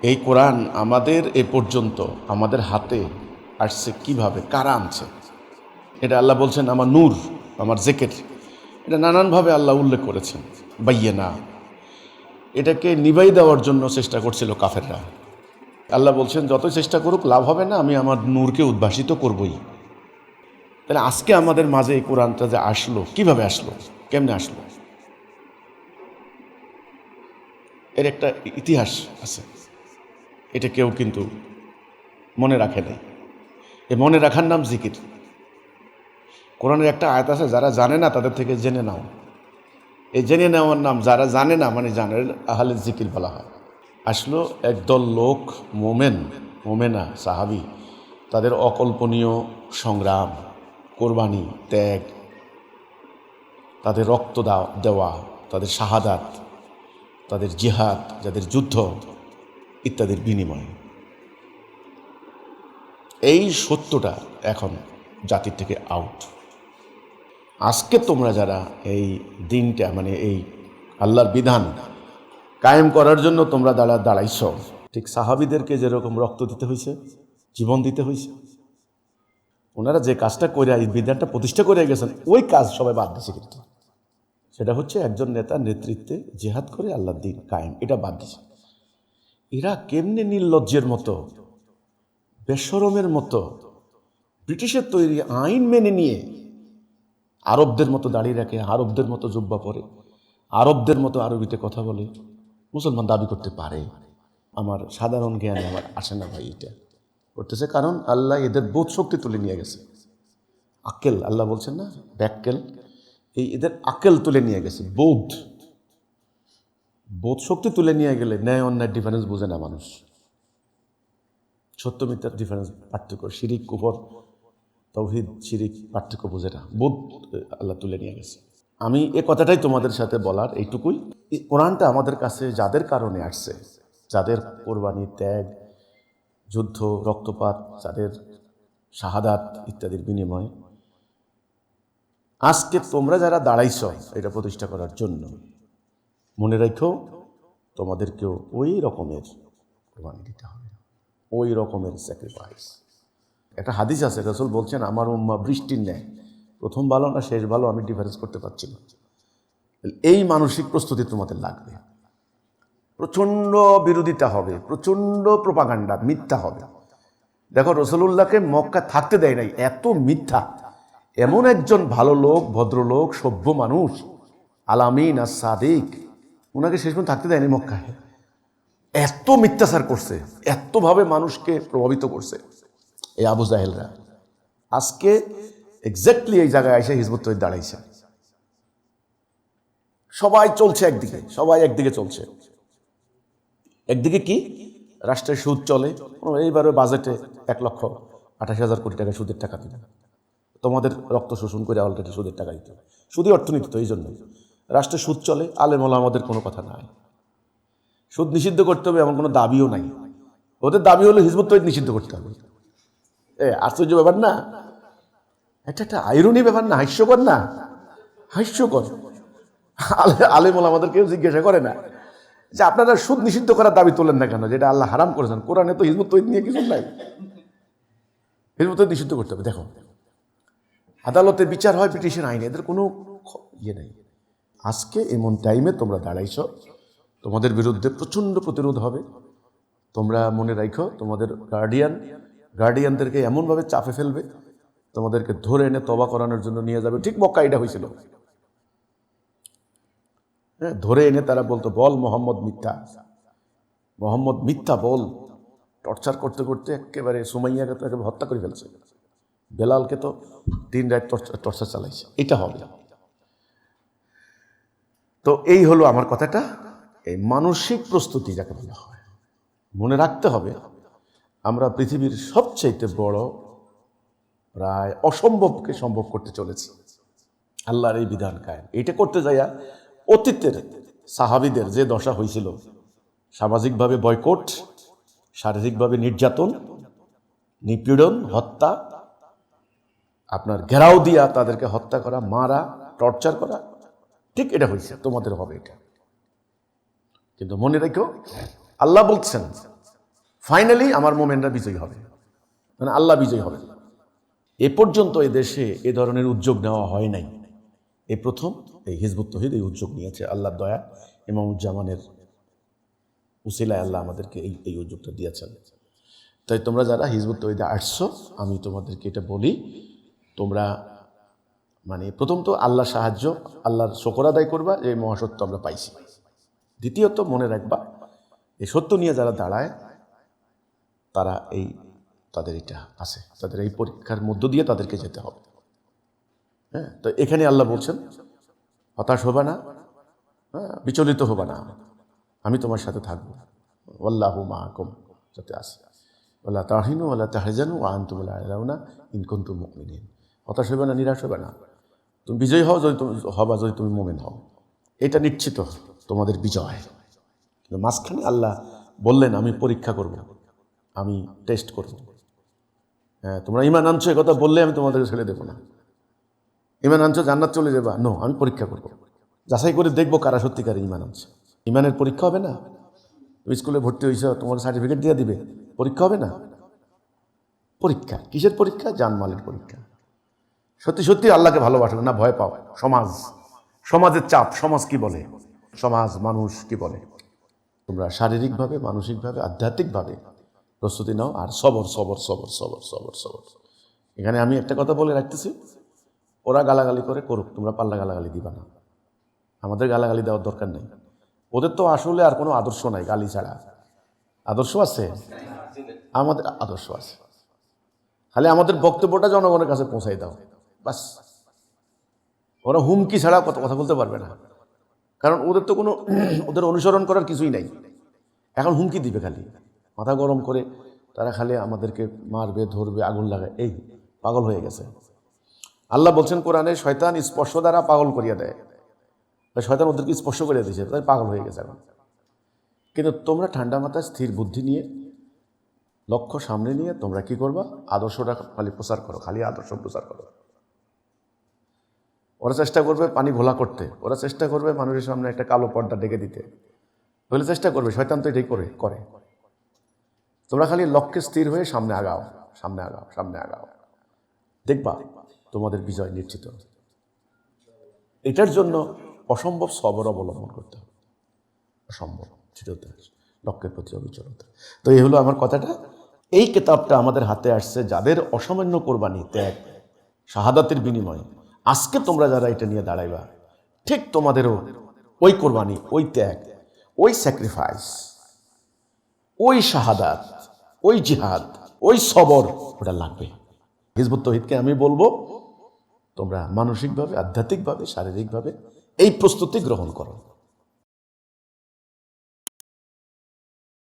এই কোরআন আমাদের এ পর্যন্ত আমাদের হাতে আসছে কিভাবে, কারা আনছে? এটা আল্লাহ বলছেন আমার নূর, আমার জেকের। এটা নানানভাবে আল্লাহ উল্লেখ করেছেন। বাইয়েনা, এটাকে নিভাই দেওয়ার জন্য চেষ্টা করছিল কাফেররা। আল্লাহ বলছেন যতই চেষ্টা করুক লাভ হবে না, আমি আমার নূরকে উদ্ভাসিত করবই। তাহলে আজকে আমাদের মাঝে এই কোরআনটা যে আসলো, কিভাবে আসলো, কেমনে আসলো, এর একটা ইতিহাস আছে। এটা কেউ কিন্তু মনে রাখে না। এই মনে রাখার নাম জিকির। কোরআনের একটা আয়াত আছে, যারা জানে না তাদের থেকে জেনে নাও। এই জেনে নেওয়ার নাম, যারা জানে না মানে জানে, আহলে জিকির বলা হয়। আসলো একদল লোক, মোমেনা সাহাবি, তাদের অকল্পনীয় সংগ্রাম, কোরবানি, ত্যাগ, তাদের রক্ত দেওয়া, তাদের শাহাদাত, তাদের জিহাদ, যাদের যুদ্ধ ইত্যাদির বিনিময়ে এই সত্যটা এখন জাতির থেকে আউট। আজকে তোমরা যারা এই দিনটা মানে এই আল্লাহর বিধান কায়েম করার জন্য তোমরা দাঁড়াইছ, ঠিক সাহাবিদেরকে যেরকম রক্ত দিতে হয়েছে, জীবন দিতে হয়েছে, ওনারা যে কাজটা করে এই বিধানটা প্রতিষ্ঠা করে গেছেন, ওই কাজ সবাই বাদ দিয়েছে। কিন্তু সেটা হচ্ছে একজন নেতার নেতৃত্বে জেহাদ করে আল্লাহর দিন কায়েম, এটা বাদ দিয়েছে। এরা কেমনে নির্লজ্জের মতো, বেশরমের মতো ব্রিটিশের তৈরি আইন মেনে নিয়ে আরবদের মতো দাঁড়িয়ে রাখে, আরবদের মতো জুব্বা পরে, আরবদের মতো আরবিতে কথা বলে, মুসলমান দাবি করতে পারে? আমার সাধারণ জ্ঞানে আমার আসে না ভাই। এটা করতেছে কারণ আল্লাহ এদের বোধ শক্তি তুলে নিয়ে গেছে। আকেল, আল্লাহ বলছেন না ব্যাক্কেল, এই এদের আকেল তুলে নিয়ে গেছে। বোধ শক্তি তুলে নিয়ে গেলে ন্যায় অন্যায় ডিফারেন্স বোঝে না মানুষ। সত্য মিথ্যার ডিফারেন্স, পার্থক্য, শিরিক কুফর, তাওহীদ শিরিক পার্থক্য বোঝে না। বোধ আল্লাহ তুলে নিয়ে গেছে। আমি এ কথাটাই তোমাদের সাথে বলার এইটুকুই। কোরআনটা আমাদের কাছে যাদের কারণে আসছে, যাদের কোরবানি, ত্যাগ, যুদ্ধ, রক্তপাত, যাদের শাহাদাত ইত্যাদির বিনিময়ে আজকে তোমরা যারা দাঁড়াইছ এটা প্রতিষ্ঠা করার জন্য, মনে রাখো তোমাদেরকেও ওই রকমের কোরবানি দিতে হবে, ওই রকমের স্যাক্রিফাইস। একটা হাদিস আছে, রাসূল বলছেন আমার উম্মাহ বৃষ্টির ন্যায়, প্রথম ভালো না শেষ ভালো আমি ডিফারেন্স করতে পারছি না। এই মানসিক প্রস্তুতি তোমাদের লাগবে। প্রচণ্ড বিরোধিতা হবে, প্রচণ্ড প্রোপাগান্ডা, মিথ্যা হবে। দেখো রাসূলুল্লাহকে মক্কা থাকতে দেয় নাই, এত মিথ্যা। এমন একজন ভালো লোক, ভদ্রলোক, সভ্য মানুষ, আলামিন আর সাদিক, ওনাকে শেষ পর্যন্ত থাকতে দেয়নি মক্কায়। এত মিথ্যাচার করছে, এতভাবে মানুষকে প্রভাবিত করছে এই আবু জাহেলরা। আজকে এক্স্যাক্টলি এই জায়গায় এসে হিজবুত তৌহিদ দাঁড়াইছে। সবাই চলছে একদিকে, সবাই একদিকে চলছে। একদিকে কি, রাষ্ট্রের সুদ চলে। এইবারে বাজেটে 1,28,000 কোটি টাকা সুদের টাকা দিবে। তোমাদের রক্ত শোষণ করে অলরেডি সুদের টাকা দিতে হবে। সুদই অর্থনীতি তো, এই জন্য রাষ্ট্রের সুদ চলে। আলেম ওলামাদের কোনো কথা নাই, সুদ নিষিদ্ধ করতে হবে এমন কোনো দাবিও নাই। ওদের দাবি হলো হিজবুত তৌহিদ নিষিদ্ধ করতে হবে। আশ্চর্য ব্যাপার না? এটা একটা আইরনি ব্যাপার না? হাস্যকর না? হাস্যকর। আলেম ওলামাদের কেউ জিজ্ঞাসা করে না যে আপনারা সুদ নিষিদ্ধ করার দাবি তোলেন না কেন, যেটা আল্লাহ হারাম করেছেন। কোরআনে তো হিজবুত তৌহিদ নিয়ে কিছু নাই। হিজবুত তৌহিদ নিষিদ্ধ করতে হবে। দেখো আদালতে বিচার হয় ব্রিটিশের আইনে, এদের কোনো ইয়ে নেই। আজকে এমন টাইমে তোমরা দাঁড়াইছ, তোমাদের বিরুদ্ধে প্রচণ্ড প্রতিরোধ হবে। তোমরা মনে রাখো তোমাদের গার্ডিয়ানদেরকে এমনভাবে চাপে ফেলবে, তোমাদেরকে ধরে এনে তওবা করানোর জন্য নিয়ে যাবে। ঠিক মক্কা এটা হয়েছিল। হ্যাঁ, ধরে এনে তারা বলতো বল মোহাম্মদ মিথ্যা, মোহাম্মদ মিথ্যা বল। টর্চার করতে করতে একেবারে সুমাইয়াকে তো হত্যা করে ফেলছে, বেলালকে তো দিন রাত টর্চার চালাইছে। এটা হবে। তো এই হলো আমার কথাটা, এই মানসিক প্রস্তুতি যাকে বলা হয়। মনে রাখতে হবে আমরা পৃথিবীর সবচেয়ে বড়, প্রায় অসম্ভবকে সম্ভব করতে চলেছি। আল্লাহর এই বিধান কায়েম, এইটা করতে যাইয়া অতীতের সাহাবীদের যে দশা হয়েছিল, সামাজিকভাবে বয়কট, শারীরিকভাবে নির্যাতন, নিপীড়ন, হত্যা, আপনার ঘেরাও দিয়া তাদেরকে হত্যা করা, মারা, টর্চার করা, ঠিক এটা হয়েছে, তোমাদের হবে এটা। কিন্তু মনে রেখো আল্লাহ বলছেন ফাইনালি আমার মোমেনরা বিজয়ী হবে, মানে আল্লাহ বিজয়ী হবে। এ পর্যন্ত এই দেশে এ ধরনের উদ্যোগ নেওয়া হয় নাই। এই প্রথম এই হিজবুত তৌহিদ এই উদ্যোগ নিয়েছে। আল্লাহর দয়া, ইমামুজ্জামানের উসিলায় আল্লাহ আমাদেরকে এই উদ্যোগটা দিয়েছেন। তাই তোমরা যারা হিজবুত তৌহিদে আসছো, আমি তোমাদেরকে এটা বলি, তোমরা মানে প্রথম তো আল্লাহর সাহায্য, আল্লাহর শুকর আদায় করবা যে মহাসত্য আমরা পাইছি। দ্বিতীয়ত মনে রাখবা, এই সত্য নিয়ে যারা দাঁড়ায় তারা তাদের এটা আছে, তাদের এই পরীক্ষার মধ্য দিয়ে তাদেরকে যেতে হবে। হ্যাঁ, তো এখানে আল্লাহ বলছেন হতাশ হবে না, হ্যাঁ, বিচলিত হবে না, আমি তোমার সাথে থাকবো। আল্লাহু মাআকুম, যাতে আসে ওয়ালা তাহিনু ওয়ালা তাহজানু ওয়া আনতুমুল আ'লাউনা ইন কুনতুম মুমিনিন। হতাশ হবে না, নিরাশ হবে না, তুমি বিজয়ী হও যদি তুমি মুমিন হও, এটা নিশ্চিত তোমাদের বিজয়। কিন্তু মাঝখানে আল্লাহ বললেন আমি পরীক্ষা করব, আমি টেস্ট করব। হ্যাঁ, তোমরা ঈমান আনছো এ কথা বললে আমি তোমাদেরকে ছেড়ে দেবো না। ঈমান আনছো জান্নাত চলে যাবা, নো, আমি পরীক্ষা করব, যাচাই করে দেখবো কারা সত্যিকার ঈমান আনছে। ঈমানের পরীক্ষা হবে না? তুমি স্কুলে ভর্তি হয়েছ, তোমার সার্টিফিকেট দিয়ে দিবে, পরীক্ষা হবে না? পরীক্ষা কিসের পরীক্ষা? জানমালের পরীক্ষা। সত্যি সত্যি আল্লাহকে ভালোবাসো না ভয় পাও, সমাজের চাপ, সমাজ কি বলে, সমাজ মানুষ কি বলে। তোমরা শারীরিকভাবে, মানসিকভাবে, আধ্যাত্মিকভাবে প্রস্তুতি নাও, আর সবর সবর সবর সবর সবর সবর। এখানে আমি একটা কথা বলে রাখতেছি, ওরা গালাগালি করে করুক, তোমরা পাল্লা গালাগালি দিবা না। আমাদের গালাগালি দেওয়ার দরকার নেই, ওদের তো আসলে আর কোনো আদর্শ নাই, গালি ছাড়া। আদর্শ আছে? আমাদের আদর্শ আছে, খালি আমাদের বক্তব্যটা জনগণের কাছে পৌঁছাই দাও, বাস। ওরা হুমকি ছাড়া কথা বলতে পারবে না, কারণ ওদের তো কোনো ওদের অনুসরণ করার কিছুই নাই। এখন হুমকি দিবে, খালি মাথা গরম করে তারা খালি আমাদেরকে মারবে, ধরবে, আগুন লাগায়, এই পাগল হয়ে গেছে। আল্লাহ বলছেন কোরআনে, শয়তান স্পর্শ দ্বারা পাগল করিয়া দেয়। শয়তান ওদেরকে স্পর্শ করিয়া দিয়েছে, তাই পাগল হয়ে গেছে এখন। কিন্তু তোমরা ঠান্ডা মাথায় স্থির বুদ্ধি নিয়ে, লক্ষ্য সামনে নিয়ে তোমরা কি করবা? আদর্শটা খালি প্রচার করো, খালি আদর্শ প্রচার করো। ওরা চেষ্টা করবে পানি ঘোলা করতে, ওরা চেষ্টা করবে মানুষের সামনে একটা কালো পর্দা ডেকে দিতে, বলে চেষ্টা করবে, শয়তান তো এটাই করে। তোমরা খালি লক্ষ্যে স্থির হয়ে সামনে আগাও, সামনে আগাও, সামনে আগাও, দেখবা তোমাদের বিজয় নিশ্চিত। এটার জন্য অসম্ভব সবর অবলম্বন করতে হবে, অসম্ভব দৃঢ়তা, লক্ষ্যের প্রতি অবিচলতা। তো এই হলো আমার কথাটা। এই কিতাবটা আমাদের হাতে আসছে যাদের অসামান্য কোরবানি, ত্যাগ, শাহাদাতের বিনিময়ে। আজকে তোমরা যারা এটা নিয়ে দাঁড়াইবা, ঠিক তোমাদেরও ওই কোরবানি, ওই ত্যাগ, ওই স্যাক্রিফাইস, ওই শাহাদাত, ওই জিহাদ, ওই সবর, ওটা লাগবে। হিজবুত তৌহিদকে আমি বলবো, তোমরা মানসিকভাবে, আধ্যাত্মিকভাবে, শারীরিকভাবে এই প্রস্তুতি গ্রহণ করো।